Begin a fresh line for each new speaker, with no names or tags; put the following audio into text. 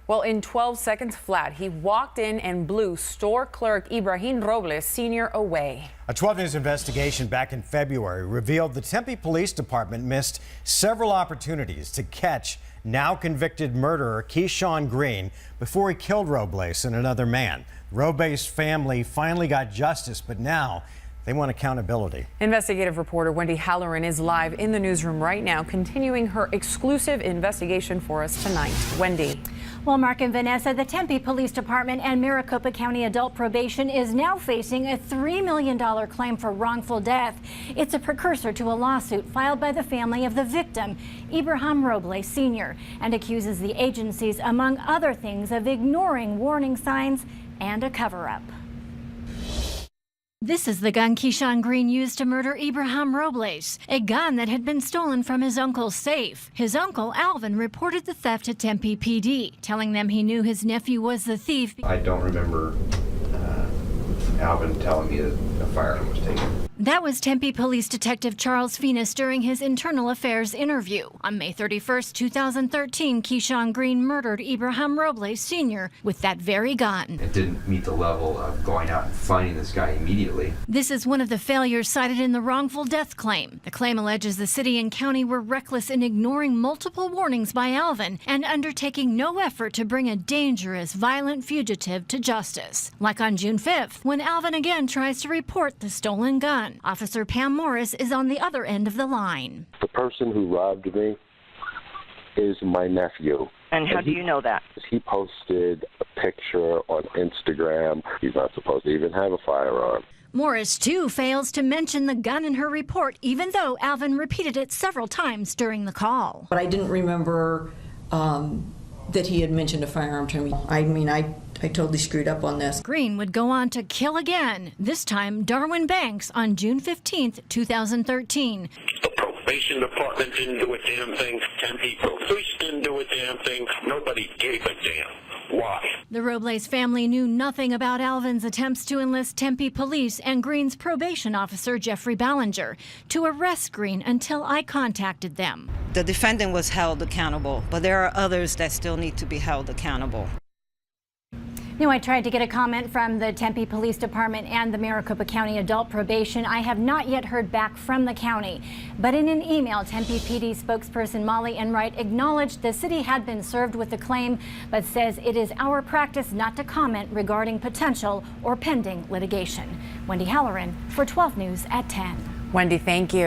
Well, in 12 seconds flat, he walked in and blew store clerk Ibrahim Robles Sr. away.
A 12 News investigation back in February revealed the Tempe Police Department missed several opportunities to catch now convicted murderer Keishaun Green before he killed Robles and another man. Robles' family finally got justice, but now they want accountability.
Investigative reporter Wendy Halloran is live in the newsroom right now, continuing her exclusive investigation for us tonight. Wendy.
Well, Mark and Vanessa, the Tempe Police Department and Maricopa County Adult Probation is now facing a $3 million claim for wrongful death. It's a precursor to a lawsuit filed by the family of the victim, Ibrahim Robles Sr., and accuses the agencies, among other things, of ignoring warning signs and a cover-up. This is the gun Keishaun Green used to murder Ibrahim Robles, a gun that had been stolen from his uncle's safe. His uncle, Alvin, reported the theft to Tempe PD, telling them he knew his nephew was the thief.
I don't remember Alvin telling me that a firearm was taken.
That was Tempe Police Detective Charles Phoenix during his internal affairs interview. On May 31st, 2013, Keishaun Green murdered Ibrahim Robles Sr. with that very gun.
It didn't meet the level of going out and finding this guy immediately.
This is one of the failures cited in the wrongful death claim. The claim alleges the city and county were reckless in ignoring multiple warnings by Alvin and undertaking no effort to bring a dangerous, violent fugitive to justice. Like on June 5th, when Alvin again tries to report the stolen gun. Officer Pam Morris is on the other end of the line.
The person who robbed me is my nephew.
And how do you know that?
He posted a picture on Instagram. He's not supposed to even have a firearm.
Morris, too, fails to mention the gun in her report, even though Alvin repeated it several times during the call.
But I didn't remember that he had mentioned a firearm to me. I totally screwed up on this.
Green would go on to kill again, this time Darwin Banks on June 15th, 2013.
The probation department didn't do a damn thing. Tempe police didn't do a damn thing. Nobody gave a damn. Why?
The Robles family knew nothing about Alvin's attempts to enlist Tempe police and Green's probation officer, Jeffrey Ballinger, to arrest Green until I contacted them.
The defendant was held accountable, but there are others that still need to be held accountable.
Now, I tried to get a comment from the Tempe Police Department and the Maricopa County Adult Probation. I have not yet heard back from the county. But in an email, Tempe PD spokesperson Molly Enright acknowledged the city had been served with the claim, but says it is our practice not to comment regarding potential or pending litigation. Wendy Halloran for 12 News at 10.
Wendy, thank you.